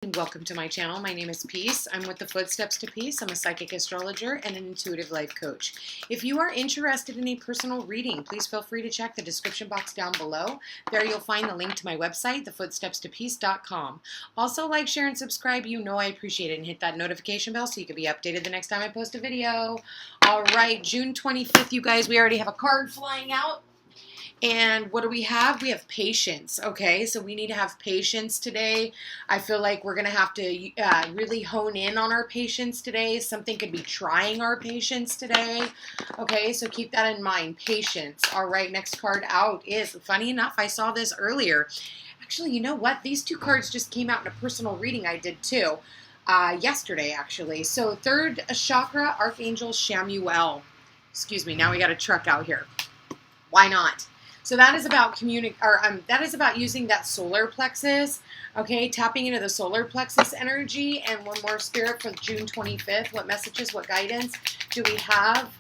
Welcome to my channel. My name is Peace. I'm with the Footsteps to Peace. I'm a psychic astrologer and an intuitive life coach. If you are interested in a personal reading, please feel free to check the description box down below. There you'll find the link to my website, thefootstepstopeace.com. Also, like, share, and subscribe. You know I appreciate it. And hit that notification bell so you can be updated the next time I post a video. All right, June 25th, you guys. We already have a card flying out. And what do we have? We have patience, okay? So we need to have patience today. I feel like we're going to have to really hone in on our patience today. Something could be trying our patience today, okay? So keep that in mind, patience. All right, next card out is, funny enough, I saw this earlier. Actually, you know what? These two cards just came out in a personal reading I did too, yesterday actually. So third chakra, Archangel Chamuel. Excuse me, now we got a truck out here. Why not? So that is about that is about using that solar plexus, okay? Tapping into the solar plexus energy. And one more, Spirit, for June 25th. What messages, what guidance do we have?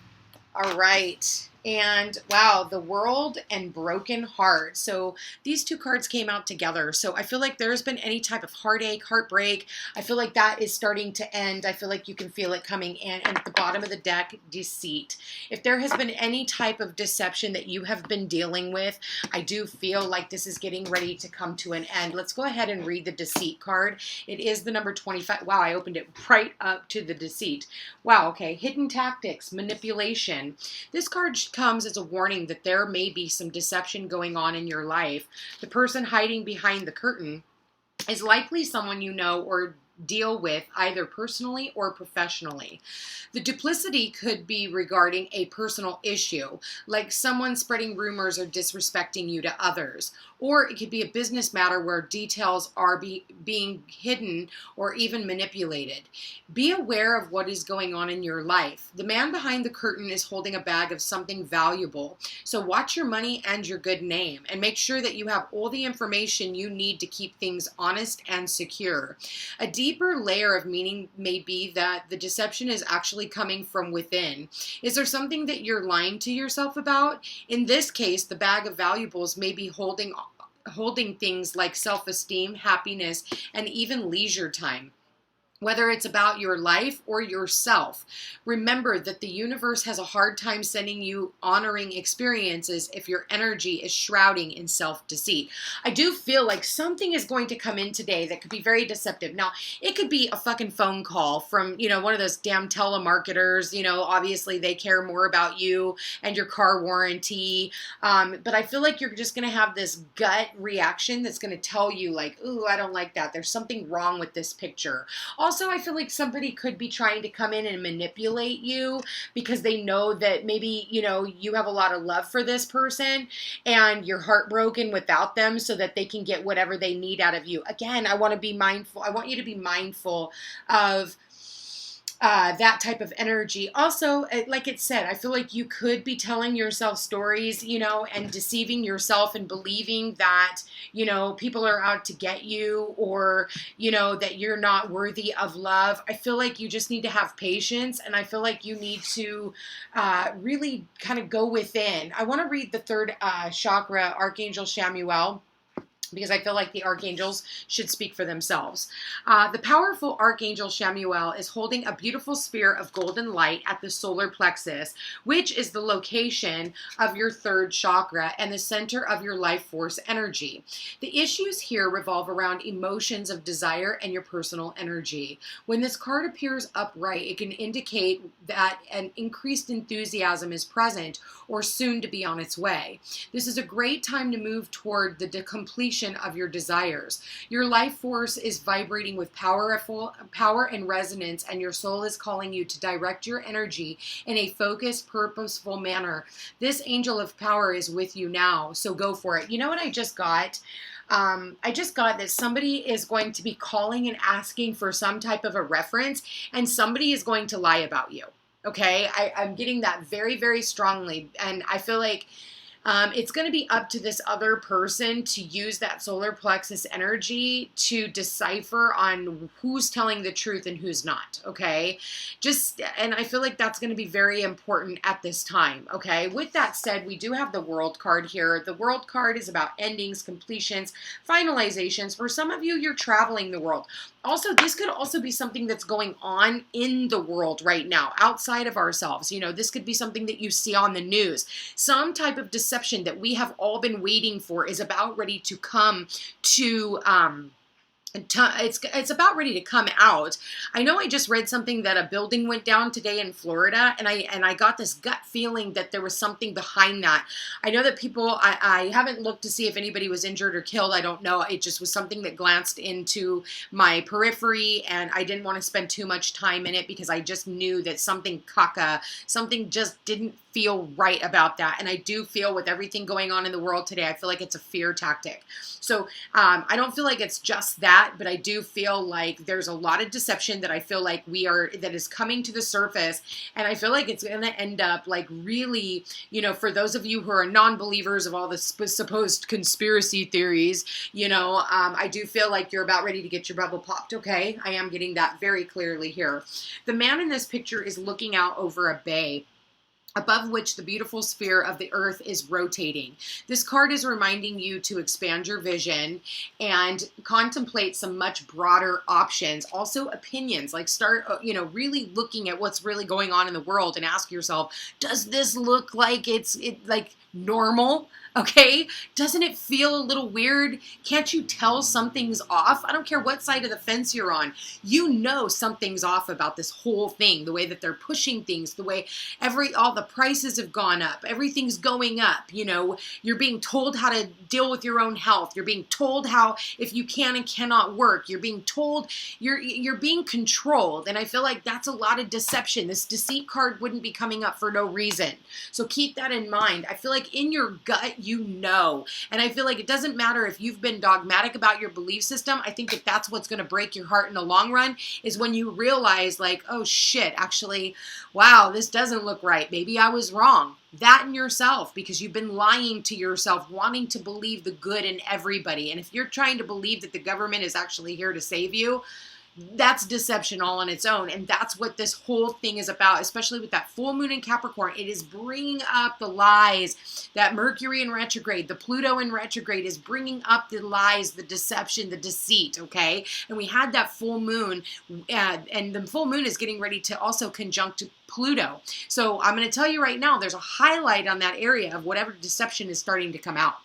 All right. And wow, the World and Broken Heart. So these two cards came out together. So I feel like there's been any type of heartache, heartbreak. I feel like that is starting to end. I feel like you can feel it coming in. And at the bottom of the deck, deceit. If there has been any type of deception that you have been dealing with, I do feel like this is getting ready to come to an end. Let's go ahead and read the deceit card. It is the number 25. Wow, I opened it right up to the deceit. Wow, okay. Hidden tactics, manipulation. This card comes as a warning that there may be some deception going on in your life. The person hiding behind the curtain is likely someone you know or deal with either personally or professionally. The duplicity could be regarding a personal issue, like someone spreading rumors or disrespecting you to others. Or it could be a business matter where details are being hidden or even manipulated. Be aware of what is going on in your life. The man behind the curtain is holding a bag of something valuable. So watch your money and your good name and make sure that you have all the information you need to keep things honest and secure. A deeper layer of meaning may be that the deception is actually coming from within. Is there something that you're lying to yourself about? In this case, the bag of valuables may be holding things like self-esteem, happiness, and even leisure time. Whether it's about your life or yourself, remember that the universe has a hard time sending you honoring experiences if your energy is shrouding in self-deceit. I do feel like something is going to come in today that could be very deceptive. Now, it could be a fucking phone call from, one of those damn telemarketers. Obviously they care more about you and your car warranty. But I feel like you're just going to have this gut reaction that's going to tell you like, ooh, I don't like that. There's something wrong with this picture. Also, I feel like somebody could be trying to come in and manipulate you because they know that maybe, you have a lot of love for this person and you're heartbroken without them so that they can get whatever they need out of you. Again, I want to be mindful. I want you to be mindful of that type of energy. Also, like it said, I feel like you could be telling yourself stories, and deceiving yourself and believing that, people are out to get you or, that you're not worthy of love. I feel like you just need to have patience, and I feel like you need to really kind of go within. I want to read the third chakra, Archangel Chamuel, because I feel like the archangels should speak for themselves. The powerful Archangel Chamuel is holding a beautiful sphere of golden light at the solar plexus, which is the location of your third chakra and the center of your life force energy. The issues here revolve around emotions of desire and your personal energy. When this card appears upright, it can indicate that an increased enthusiasm is present or soon to be on its way. This is a great time to move toward the completion of your desires. Your life force is vibrating with power and resonance, and your soul is calling you to direct your energy in a focused, purposeful manner. This angel of power is with you now, so go for it. You know what I just got? I just got that somebody is going to be calling and asking for some type of a reference, and somebody is going to lie about you. Okay? I'm getting that very, very strongly, and I feel like It's going to be up to this other person to use that solar plexus energy to decipher on who's telling the truth and who's not, okay? And I feel like that's going to be very important at this time, okay? With that said, we do have the World card here. The World card is about endings, completions, finalizations. For some of you, you're traveling the world. Also, this could also be something that's going on in the world right now, outside of ourselves. You know, this could be something that you see on the news. Some type of deception that we have all been waiting for is about ready to come to, it's about ready to come out. I know I just read something that a building went down today in Florida, and I got this gut feeling that there was something behind that. I know that people, I haven't looked to see if anybody was injured or killed. I don't know. It just was something that glanced into my periphery, and I didn't want to spend too much time in it because I just knew that something just didn't feel right about that. And I do feel with everything going on in the world today, I feel like it's a fear tactic. So I don't feel like it's just that, but I do feel like there's a lot of deception that I feel like that is coming to the surface. And I feel like it's going to end up like really, you know, for those of you who are non-believers of all the supposed conspiracy theories, you know, I do feel like you're about ready to get your bubble popped. Okay. I am getting that very clearly here. The man in this picture is looking out over a bay, above which the beautiful sphere of the earth is rotating. This card is reminding you to expand your vision and contemplate some much broader options. Also opinions, like start, you know, really looking at what's really going on in the world and ask yourself, does this look like it's like normal? Okay, doesn't it feel a little weird? Can't you tell something's off? I don't care what side of the fence you're on. You know something's off about this whole thing, the way that they're pushing things, the way all the prices have gone up, everything's going up. You know, you're being told how to deal with your own health. You're being told how, if you can and cannot work, you're being told, you're being controlled. And I feel like that's a lot of deception. This deceit card wouldn't be coming up for no reason. So keep that in mind. I feel like in your gut, you know. And I feel like it doesn't matter if you've been dogmatic about your belief system. I think that that's what's going to break your heart in the long run, is when you realize like, oh shit, actually, wow, this doesn't look right. Maybe I was wrong. That in yourself, because you've been lying to yourself, wanting to believe the good in everybody. And if you're trying to believe that the government is actually here to save you, that's deception all on its own. And that's what this whole thing is about, especially with that full moon in Capricorn. It is bringing up the lies. That Mercury in retrograde, the Pluto in retrograde is bringing up the lies, the deception, the deceit, okay? And we had that full moon, and the full moon is getting ready to also conjunct Pluto. So I'm going to tell you right now, there's a highlight on that area of whatever deception is starting to come out.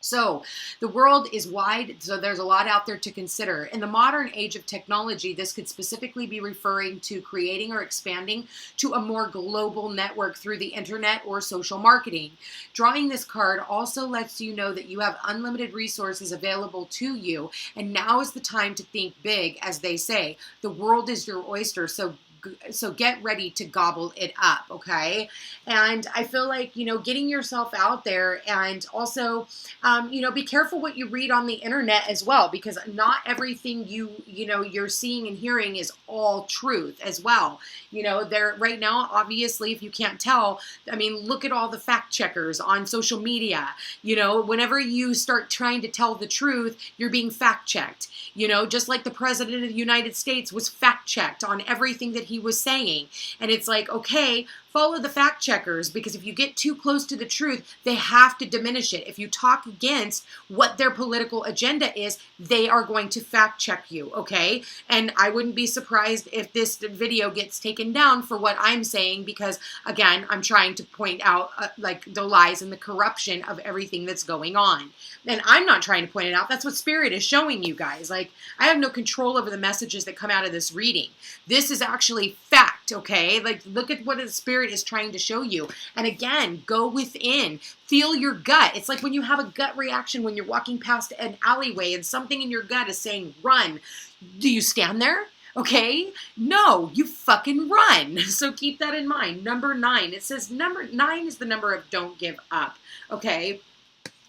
So the world is wide, so there's a lot out there to consider. In the modern age of technology, this could specifically be referring to creating or expanding to a more global network through the internet or social marketing. Drawing this card also lets you know that you have unlimited resources available to you, and now is the time to think big, as they say. The world is your oyster, so get ready to gobble it up, okay? And I feel like, you know, getting yourself out there, and also, you know, be careful what you read on the internet as well, because not everything you're seeing and hearing is all truth as well. You know, there right now, obviously, if you can't tell, I mean, look at all the fact checkers on social media. You know, whenever you start trying to tell the truth, you're being fact checked. You know, just like the president of the United States was fact checked on everything that he was saying. And it's like, okay, follow the fact checkers, because if you get too close to the truth, they have to diminish it. If you talk against what their political agenda is, they are going to fact check you, okay? And I wouldn't be surprised if this video gets taken down for what I'm saying, because again, I'm trying to point out like the lies and the corruption of everything that's going on. And I'm not trying to point it out. That's what Spirit is showing you guys. Like, I have no control over the messages that come out of this reading. This is actually fact, okay? Like, look at what the Spirit is trying to show you. And again, go within. Feel your gut. It's like when you have a gut reaction when you're walking past an alleyway and something in your gut is saying, run. Do you stand there? Okay? No, you fucking run. So keep that in mind. Number 9. It says number 9 is the number of don't give up. Okay?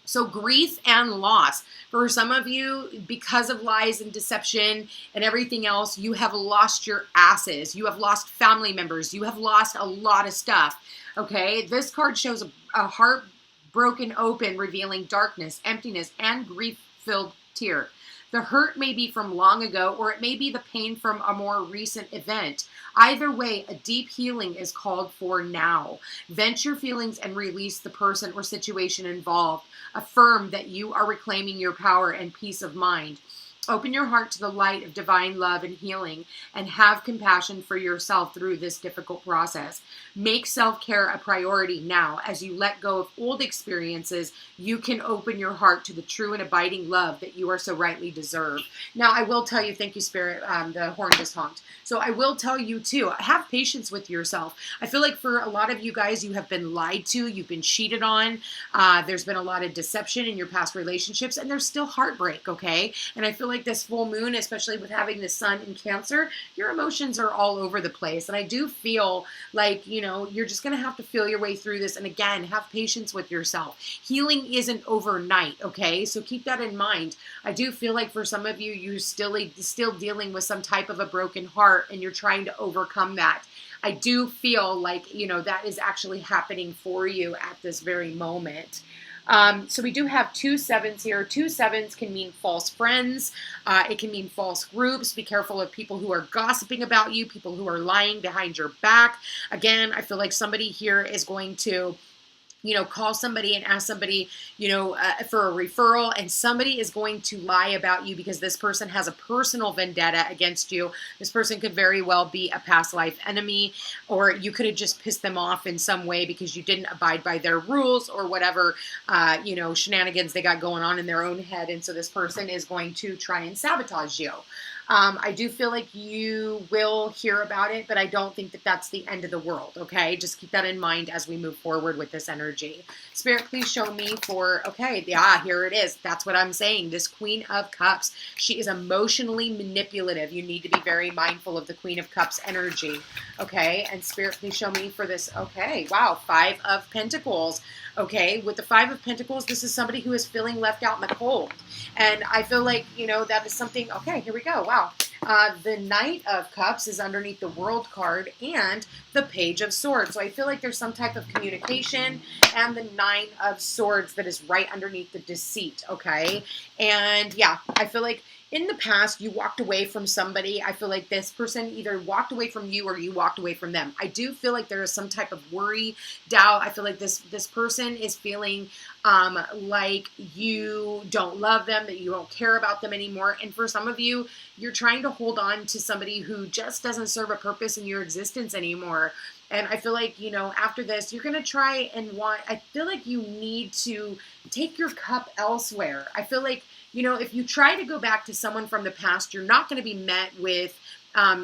So grief and loss. For some of you, because of lies and deception and everything else, you have lost your asses. You have lost family members. You have lost a lot of stuff. Okay? This card shows a broken open, revealing darkness, emptiness, and grief-filled tear. The hurt may be from long ago, or it may be the pain from a more recent event. Either way, a deep healing is called for now. Vent your feelings and release the person or situation involved. Affirm that you are reclaiming your power and peace of mind. Open your heart to the light of divine love and healing, and have compassion for yourself through this difficult process. Make self-care a priority now. As you let go of old experiences, you can open your heart to the true and abiding love that you are so rightly deserve. Now, I will tell you, thank you, Spirit, the horn just honked. So I will tell you too, have patience with yourself. I feel like for a lot of you guys, you have been lied to, you've been cheated on. There's been a lot of deception in your past relationships, and there's still heartbreak, okay? And I feel like this full moon, especially with having the sun in Cancer, your emotions are all over the place. And I do feel like, you know, you're just going to have to feel your way through this. And again, have patience with yourself. Healing isn't overnight, okay? So keep that in mind. I do feel like for some of you, you're still dealing with some type of a broken heart, and you're trying to overcome that. I do feel like, you know, that is actually happening for you at this very moment. So we do have 2 7s here. 2 7s can mean false friends. It can mean false groups. Be careful of people who are gossiping about you, people who are lying behind your back. Again, I feel like somebody here is going to, you know, call somebody and ask somebody, you know, for a referral, and somebody is going to lie about you because this person has a personal vendetta against you. This person could very well be a past life enemy, or you could have just pissed them off in some way because you didn't abide by their rules or whatever, you know, shenanigans they got going on in their own head. And so this person is going to try and sabotage you. I do feel like you will hear about it, but I don't think that that's the end of the world, okay? Just keep that in mind as we move forward with this energy. Spirit, please show me for, okay, yeah, here it is. That's what I'm saying. This Queen of Cups, she is emotionally manipulative. You need to be very mindful of the Queen of Cups energy, okay? And Spirit, please show me for this, okay, wow, 5 of Pentacles. Okay, with the 5 of Pentacles, this is somebody who is feeling left out in the cold. And I feel like, you know, that is something, okay, here we go, wow. The Knight of Cups is underneath the World card and the Page of Swords. So I feel like there's some type of communication, and the 9 of Swords that is right underneath the Deceit, okay? And yeah, I feel like in the past, you walked away from somebody. I feel like this person either walked away from you or you walked away from them. I do feel like there is some type of worry, doubt. I feel like this person is feeling like you don't love them, that you don't care about them anymore. And for some of you, you're trying to hold on to somebody who just doesn't serve a purpose in your existence anymore. And I feel like, you know, after this, you're going to try and I feel like you need to take your cup elsewhere. I feel like, you know, if you try to go back to someone from the past, you're not going to be met with,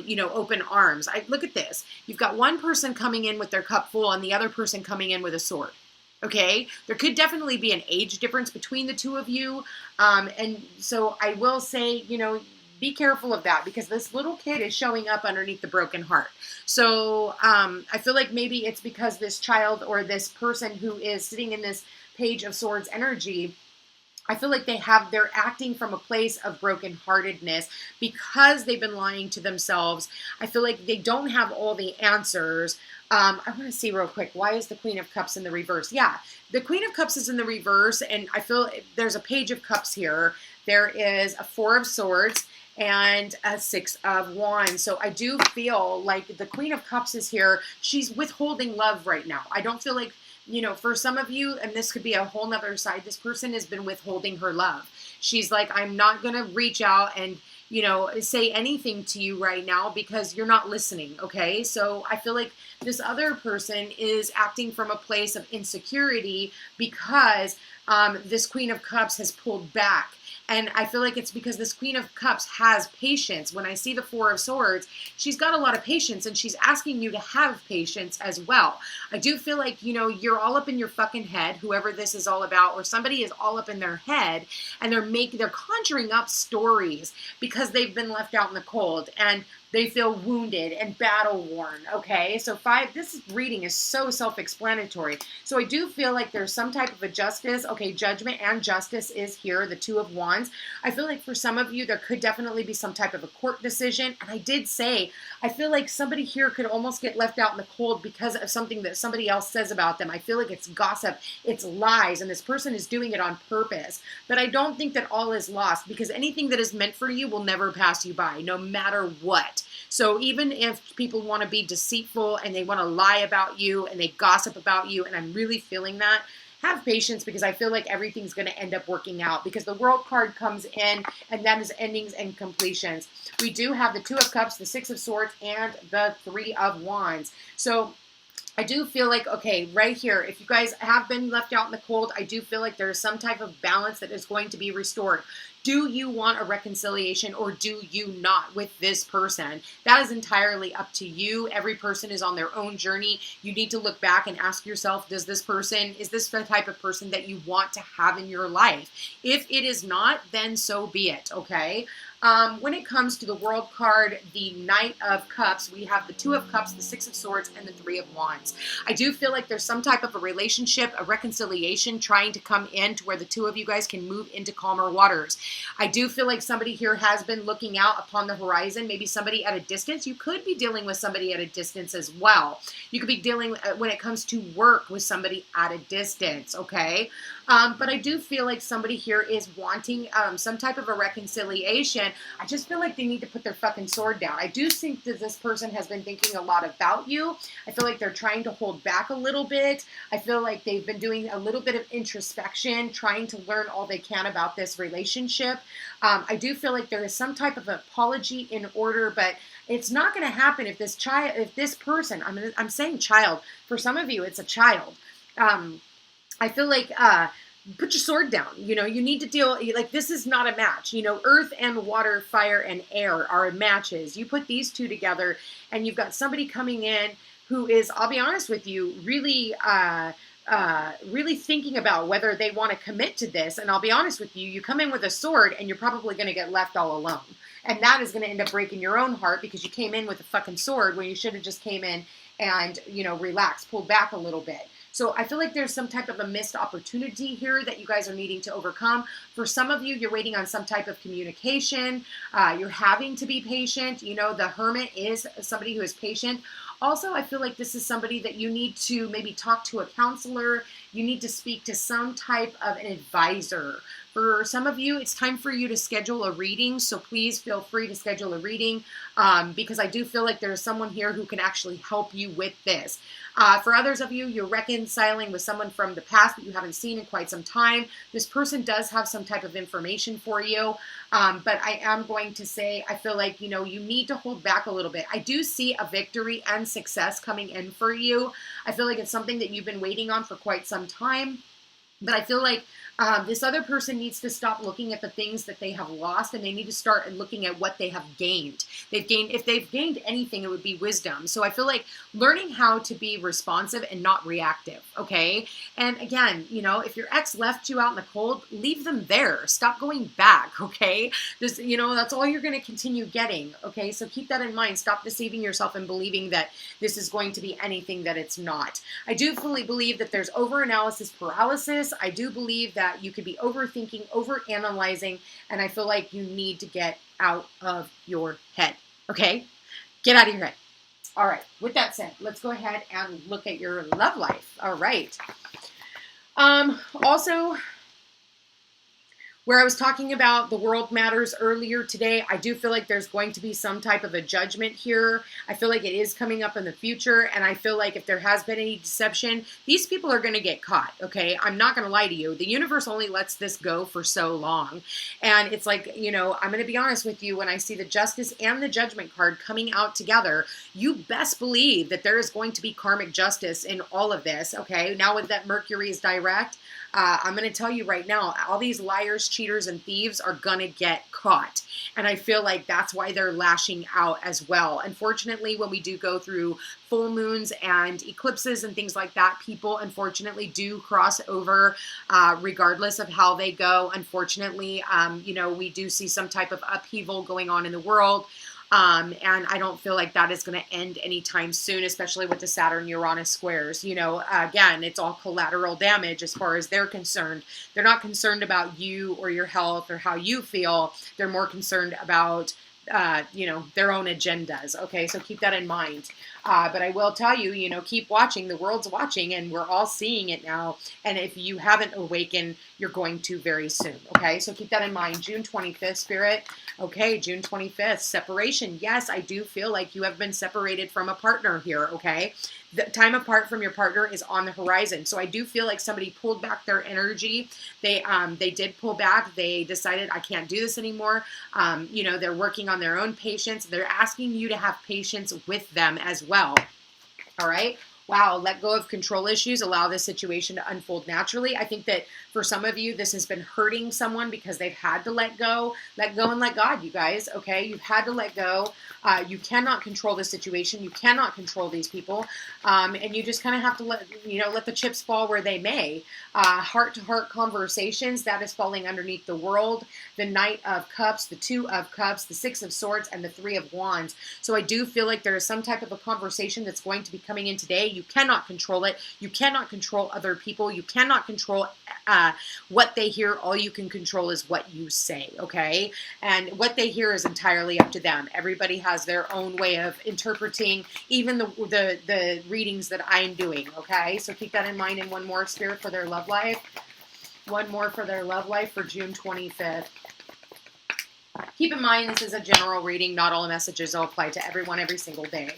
you know, open arms. Look at this. You've got one person coming in with their cup full and the other person coming in with a sword. Okay, there could definitely be an age difference between the two of you. And so I will say, you know, be careful of that, because this little kid is showing up underneath the broken heart. So I feel like maybe it's because this child or this person who is sitting in this Page of Swords energy, I feel like they're acting from a place of brokenheartedness because they've been lying to themselves. I feel like they don't have all the answers. I want to see real quick, why is the Queen of Cups in the reverse? Yeah, the Queen of Cups is in the reverse, and I feel there's a Page of Cups here. There is a 4 of Swords and a 6 of Wands. So I do feel like the Queen of Cups is here. She's withholding love right now. I don't feel like, you know, for some of you, and this could be a whole nother side, this person has been withholding her love. She's like, I'm not going to reach out and, you know, say anything to you right now because you're not listening, okay? So I feel like this other person is acting from a place of insecurity because this Queen of Cups has pulled back. And I feel like it's because this Queen of Cups has patience. When I see the 4 of Swords, she's got a lot of patience, and she's asking you to have patience as well. I do feel like, you know, you're all up in your fucking head, whoever this is all about, or somebody is all up in their head, and they're conjuring up stories because they've been left out in the cold. And They feel wounded and battle worn, okay? So 5, this reading is so self-explanatory. So I do feel like there's some type of a justice. Okay, judgment and justice is here, the 2 of Wands. I feel like for some of you, there could definitely be some type of a court decision. And I did say, I feel like somebody here could almost get left out in the cold because of something that somebody else says about them. I feel like it's gossip, it's lies, and this person is doing it on purpose. But I don't think that all is lost, because anything that is meant for you will never pass you by, no matter what. So even if people want to be deceitful and they want to lie about you and they gossip about you, and I'm really feeling that, have patience, because I feel like everything's going to end up working out, because the World card comes in, and that is endings and completions. We do have the 2 of Cups, the 6 of Swords, and the 3 of Wands. So I do feel like, okay, right here, if you guys have been left out in the cold, I do feel like there is some type of balance that is going to be restored. Do you want a reconciliation or do you not with this person? That is entirely up to you. Every person is on their own journey. You need to look back and ask yourself, is this the type of person that you want to have in your life? If it is not, then so be it, okay? When it comes to the World card, the Knight of Cups, we have the 2 of Cups, the 6 of Swords, and the 3 of Wands. I do feel like there's some type of a relationship, a reconciliation trying to come in to where the 2 of you guys can move into calmer waters. I do feel like somebody here has been looking out upon the horizon, maybe somebody at a distance. You could be dealing with somebody at a distance as well. You could be dealing, when it comes to work, with somebody at a distance, okay? But I do feel like somebody here is wanting some type of a reconciliation. I just feel like they need to put their fucking sword down. I do think that this person has been thinking a lot about you. I feel like they're trying to hold back a little bit. I feel like they've been doing a little bit of introspection, trying to learn all they can about this relationship. I do feel like there is some type of apology in order, but it's not going to happen if this person, I'm saying child, for some of you, it's a child. I feel like, put your sword down. You know, you need to deal, like, this is not a match. You know, earth and water, fire and air are matches. You put these 2 together and you've got somebody coming in who is, I'll be honest with you, really, really thinking about whether they want to commit to this. And I'll be honest with you, you come in with a sword and you're probably going to get left all alone. And that is going to end up breaking your own heart, because you came in with a fucking sword when you should have just came in and, you know, relaxed, pulled back a little bit. So I feel like there's some type of a missed opportunity here that you guys are needing to overcome. For some of you, you're waiting on some type of communication. You're having to be patient. You know, the Hermit is somebody who is patient. Also, I feel like this is somebody that you need to maybe talk to a counselor. You need to speak to some type of an advisor. For some of you, it's time for you to schedule a reading, so please feel free to schedule a reading, because I do feel like there's someone here who can actually help you with this. For others of you, you're reconciling with someone from the past that you haven't seen in quite some time. This person does have some type of information for you, but I am going to say, I feel like, you know, you need to hold back a little bit. I do see a victory and success coming in for you. I feel like it's something that you've been waiting on for quite some time, but I feel like this other person needs to stop looking at the things that they have lost, and they need to start looking at what they have gained. If they've gained anything, it would be wisdom. So I feel like learning how to be responsive and not reactive, okay? And again, you know, if your ex left you out in the cold, leave them there. Stop going back, okay? This, you know, that's all you're going to continue getting, okay? So keep that in mind. Stop deceiving yourself and believing that this is going to be anything that it's not. I do fully believe that there's overanalysis paralysis. I do believe that you could be overthinking, overanalyzing, and I feel like you need to get out of your head, okay? Get out of your head. All right, with that said, let's go ahead and look at your love life. All right. Also, where I was talking about the world matters earlier today, I do feel like there's going to be some type of a judgment here. I feel like it is coming up in the future, and I feel like if there has been any deception, these people are going to get caught, okay? I'm not going to lie to you. The universe only lets this go for so long, and it's like, you know, I'm going to be honest with you, when I see the Justice and the Judgment card coming out together, you best believe that there is going to be karmic justice in all of this, okay? Now with that Mercury is direct, I'm going to tell you right now, all these liars, cheaters, and thieves are going to get caught. And I feel like that's why they're lashing out as well. Unfortunately, when we do go through full moons and eclipses and things like that, people unfortunately do cross over regardless of how they go. Unfortunately, you know, we do see some type of upheaval going on in the world. And I don't feel like that is going to end anytime soon, especially with the Saturn-Uranus squares. You know, again, it's all collateral damage as far as they're concerned. They're not concerned about you or your health or how you feel. They're more concerned about you know, their own agendas. Okay, so keep that in mind. But I will tell you, you know, keep watching. The world's watching, and we're all seeing it now. And if you haven't awakened, you're going to very soon. Okay, so keep that in mind. June 25th, Spirit. Okay, June 25th, separation. Yes, I do feel like you have been separated from a partner here. Okay, the time apart from your partner is on the horizon. So I do feel like somebody pulled back their energy. They did pull back. They decided, I can't do this anymore. You know, they're working on their own patience. They're asking you to have patience with them as well. All right. Wow, let go of control issues, allow this situation to unfold naturally. I think that for some of you, this has been hurting someone because they've had to let go and let God, you guys, okay? You've had to let go. You cannot control the situation. You cannot control these people. And you just kind of have to let the chips fall where they may. Heart-to-heart conversations, that is falling underneath the world. The Knight of Cups, the Two of Cups, the Six of Swords, and the Three of Wands. So I do feel like there is some type of a conversation that's going to be coming in today. You cannot control it. You cannot control other people. You cannot control what they hear. All you can control is what you say, okay? And what they hear is entirely up to them. Everybody has their own way of interpreting even the readings that I'm doing, okay? So keep that in mind. And one more, Spirit, for their love life. One more for their love life for June 25th. Keep in mind, this is a general reading. Not all messages will apply to everyone every single day.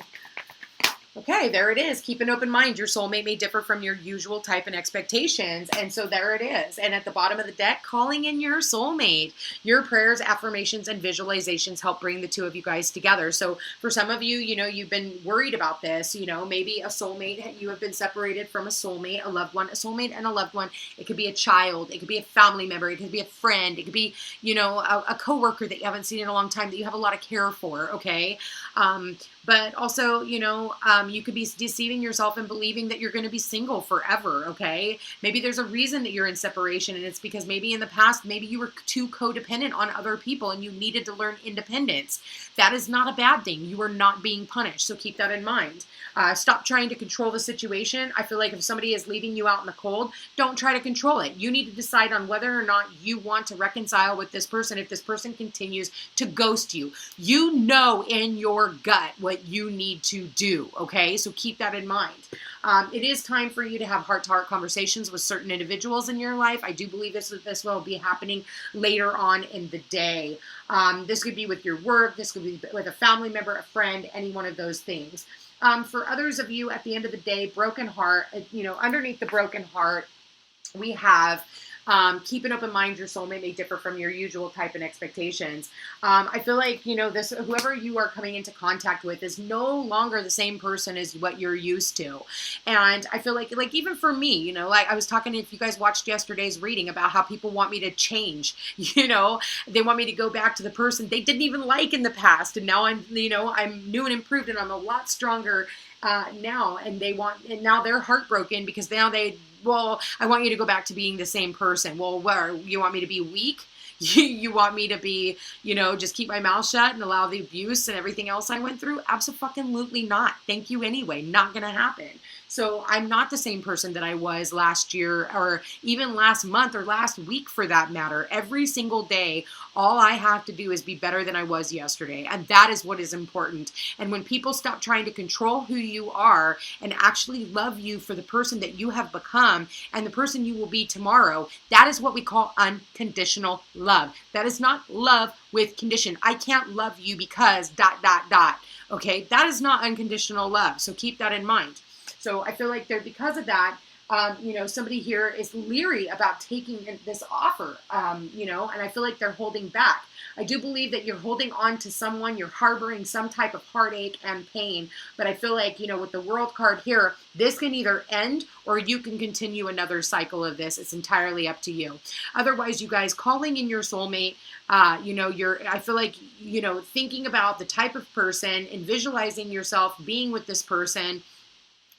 Okay, there it is. Keep an open mind. Your soulmate may differ from your usual type and expectations. And so there it is. And at the bottom of the deck, calling in your soulmate. Your prayers, affirmations, and visualizations help bring the two of you guys together. So for some of you, you know, you've been worried about this. You know, maybe a soulmate, you have been separated from a soulmate, a loved one, a soulmate and a loved one. It could be a child. It could be a family member. It could be a friend. It could be, you know, a coworker that you haven't seen in a long time that you have a lot of care for, okay? But also, you know, you could be deceiving yourself and believing that you're going to be single forever, okay? Maybe there's a reason that you're in separation, and it's because maybe in the past, maybe you were too codependent on other people and you needed to learn independence. That is not a bad thing. You are not being punished, so keep that in mind. Stop trying to control the situation. I feel like if somebody is leaving you out in the cold, don't try to control it. You need to decide on whether or not you want to reconcile with this person if this person continues to ghost you. You know in your gut what you need to do, okay? So keep that in mind. It is time for you to have heart-to-heart conversations with certain individuals in your life. I do believe this will be happening later on in the day. This could be with your work. This could be with a family member, a friend, any one of those things. For others of you, at the end of the day, broken heart, you know, underneath the broken heart, we have keep an open mind. Your soulmate may differ from your usual type and expectations. I feel like, you know, whoever you are coming into contact with is no longer the same person as what you're used to. And I feel like even for me, you know, like I was talking, if you guys watched yesterday's reading about how people want me to change, you know, they want me to go back to the person they didn't even like in the past. And now I'm new and improved and I'm a lot stronger now. And now they're heartbroken because now I want you to go back to being the same person. Well, where you want me to be weak? You want me to be, you know, just keep my mouth shut and allow the abuse and everything else I went through? Absolutely not. Thank you anyway. Not going to happen. So I'm not the same person that I was last year or even last month or last week for that matter. Every single day, all I have to do is be better than I was yesterday. And that is what is important. And when people stop trying to control who you are and actually love you for the person that you have become and the person you will be tomorrow, that is what we call unconditional love. That is not love with condition. I can't love you because ... Okay, that is not unconditional love. So keep that in mind. So I feel like because of that, you know, somebody here is leery about taking this offer, you know, and I feel like they're holding back. I do believe that you're holding on to someone, you're harboring some type of heartache and pain, but I feel like, you know, with the World card here, this can either end or you can continue another cycle of this. It's entirely up to you. Otherwise, you guys, calling in your soulmate, you know, I feel like, you know, thinking about the type of person and visualizing yourself being with this person,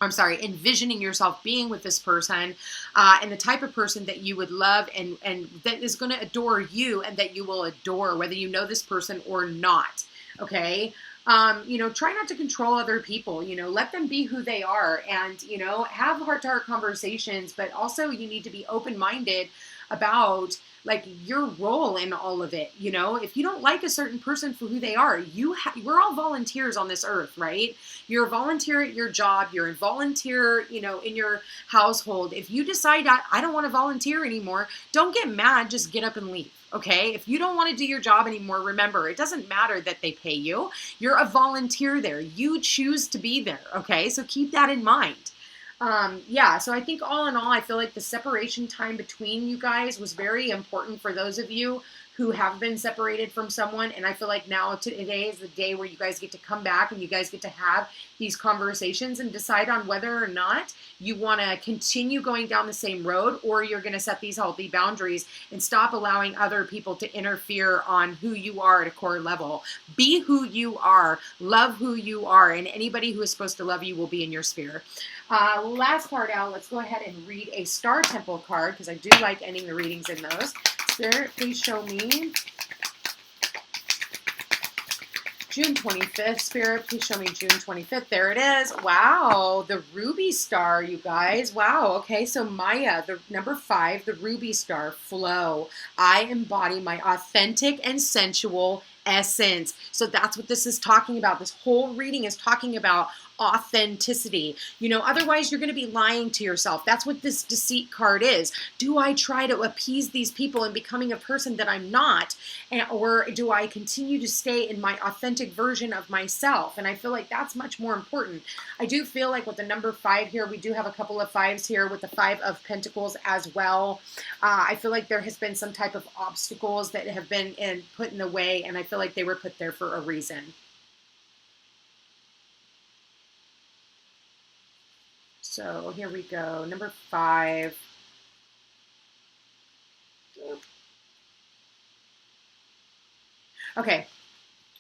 envisioning yourself being with this person and the type of person that you would love and that is going to adore you and that you will adore whether you know this person or not. Okay. Try not to control other people, let them be who they are, and, have heart-to-heart conversations, but also you need to be open-minded about like your role in all of it. If you don't like a certain person for who they are, we're all volunteers on this earth, right? You're a volunteer at your job, you're a volunteer, in your household. If you decide I don't want to volunteer anymore, don't get mad, just get up and leave. Okay. If you don't want to do your job anymore, remember, it doesn't matter that they pay you. You're a volunteer there. You choose to be there. Okay. So keep that in mind. So I think all in all, I feel like the separation time between you guys was very important for those of you who have been separated from someone. And I feel like now today is the day where you guys get to come back and you guys get to have these conversations and decide on whether or not you want to continue going down the same road, or you're going to set these healthy boundaries and stop allowing other people to interfere on who you are at a core level. Be who you are, love who you are, and anybody who is supposed to love you will be in your sphere. Last card out, let's go ahead and read a Star Temple card, because I do like ending the readings in those. Spirit, please show me June 25th. Spirit, please show me June 25th. There it is. Wow, the ruby star, you guys. Wow, okay, so Maya, the number 5, the ruby star, flow. I embody my authentic and sensual essence. So that's what this is talking about. This whole reading is talking about authenticity. Otherwise you're going to be lying to yourself. That's what this deceit card is. Do I try to appease these people and becoming a person that I'm not? Or do I continue to stay in my authentic version of myself? And I feel like that's much more important. I do feel like with the number 5 here, we do have a couple of 5s here with the 5 of Pentacles as well. I feel like there has been some type of obstacles that have been put in the way, and I feel like they were put there for a reason. So here we go, number 5. Okay,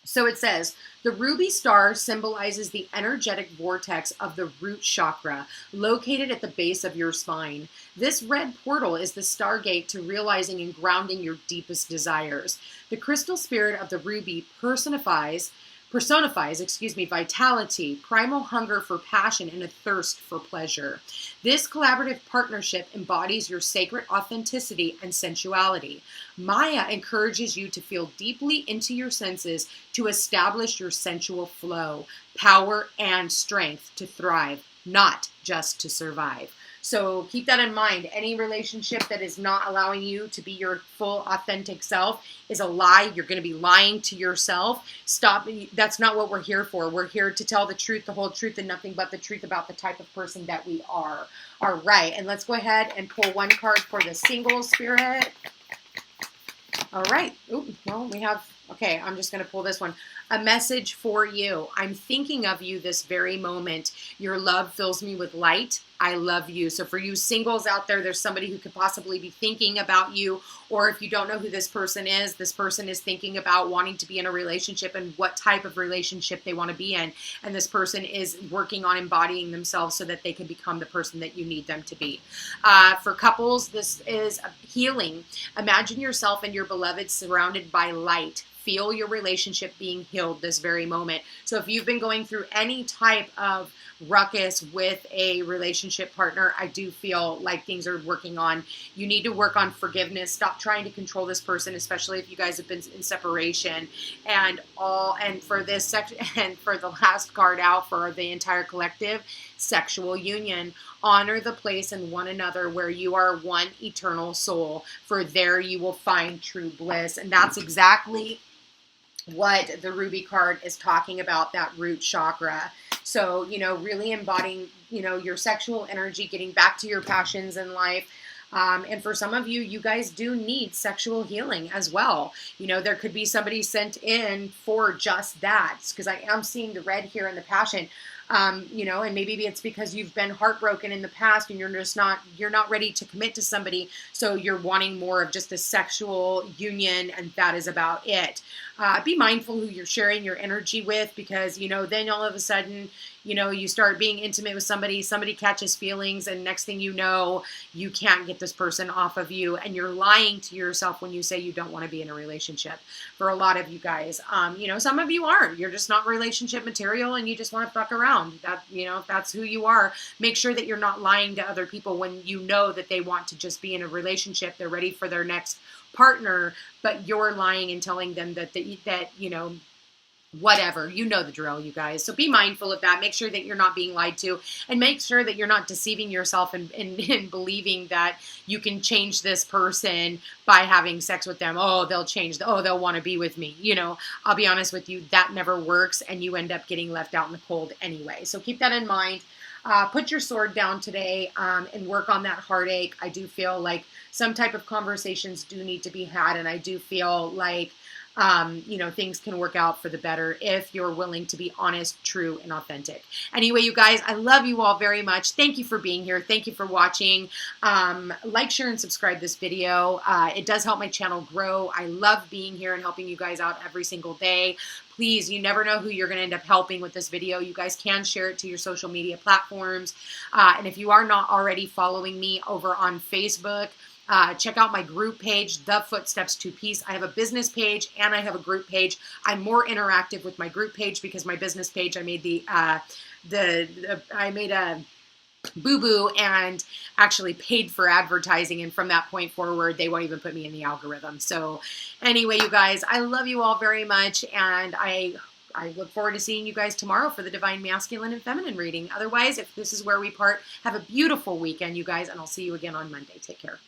so it says, the ruby star symbolizes the energetic vortex of the root chakra, located at the base of your spine. This red portal is the stargate to realizing and grounding your deepest desires. The crystal spirit of the ruby personifies, vitality, primal hunger for passion, and a thirst for pleasure. This collaborative partnership embodies your sacred authenticity and sensuality. Maya encourages you to feel deeply into your senses to establish your sensual flow, power, and strength to thrive, not just to survive. So keep that in mind. Any relationship that is not allowing you to be your full authentic self is a lie. You're going to be lying to yourself. Stop. That's not what we're here for. We're here to tell the truth, the whole truth, and nothing but the truth about the type of person that we are. All right. And let's go ahead and pull one card for the single spirit. All right. Ooh, well, we have, okay, I'm just going to pull this one. A message for you. I'm thinking of you this very moment. Your love fills me with light. I love you. So for you singles out there, there's somebody who could possibly be thinking about you. Or if you don't know who this person is thinking about wanting to be in a relationship and what type of relationship they want to be in. And this person is working on embodying themselves so that they can become the person that you need them to be. For couples, this is healing. Imagine yourself and your beloved surrounded by light. Feel your relationship being healed this very moment. So if you've been going through any type of ruckus with a relationship partner, I do feel like things are working on. You need to work on forgiveness. Stop trying to control this person, especially if you guys have been in separation. And for this section, and for the last card out for the entire collective, sexual union. Honor the place in one another where you are one eternal soul, for there you will find true bliss. And that's exactly what the ruby card is talking about, that root chakra. So, really embodying, your sexual energy, getting back to your passions in life. And for some of you, you guys do need sexual healing as well. There could be somebody sent in for just that, because I am seeing the red here in the passion. You know, and maybe it's because you've been heartbroken in the past and you're not ready to commit to somebody. So you're wanting more of just a sexual union, and that is about it. Be mindful who you're sharing your energy with, because, you know, then all of a sudden, you know, you start being intimate with somebody catches feelings, and next thing you know, you can't get this person off of you, and you're lying to yourself when you say you don't want to be in a relationship. For a lot of you guys, you know, some of you aren't. You're just not relationship material, and you just want to fuck around. That, you know, if that's who you are, make sure that you're not lying to other people when you know that they want to just be in a relationship. They're ready for their next partner, but you're lying and telling them that you know, whatever. You know the drill, you guys. So be mindful of that. Make sure that you're not being lied to, and make sure that you're not deceiving yourself in believing that you can change this person by having sex with them. Oh, they'll change. Oh, they'll want to be with me. You know, I'll be honest with you, that never works, and you end up getting left out in the cold anyway. So keep that in mind. Put your sword down today, and work on that heartache. I do feel like some type of conversations do need to be had, and I do feel like you know, things can work out for the better if you're willing to be honest, true, and authentic. Anyway, you guys, I love you all very much. Thank you for being here. Thank you for watching. Like, share, and subscribe this video. It does help my channel grow. I love being here and helping you guys out every single day. Please, you never know who you're going to end up helping with this video. You guys can share it to your social media platforms. And if you are not already following me over on Facebook, check out my group page, The Footsteps to Peace. I have a business page and I have a group page. I'm more interactive with my group page because my business page, I made I made a boo-boo and actually paid for advertising, and from that point forward, they won't even put me in the algorithm. So anyway, you guys, I love you all very much, and I look forward to seeing you guys tomorrow for the Divine Masculine and Feminine reading. Otherwise, if this is where we part, have a beautiful weekend, you guys, and I'll see you again on Monday. Take care.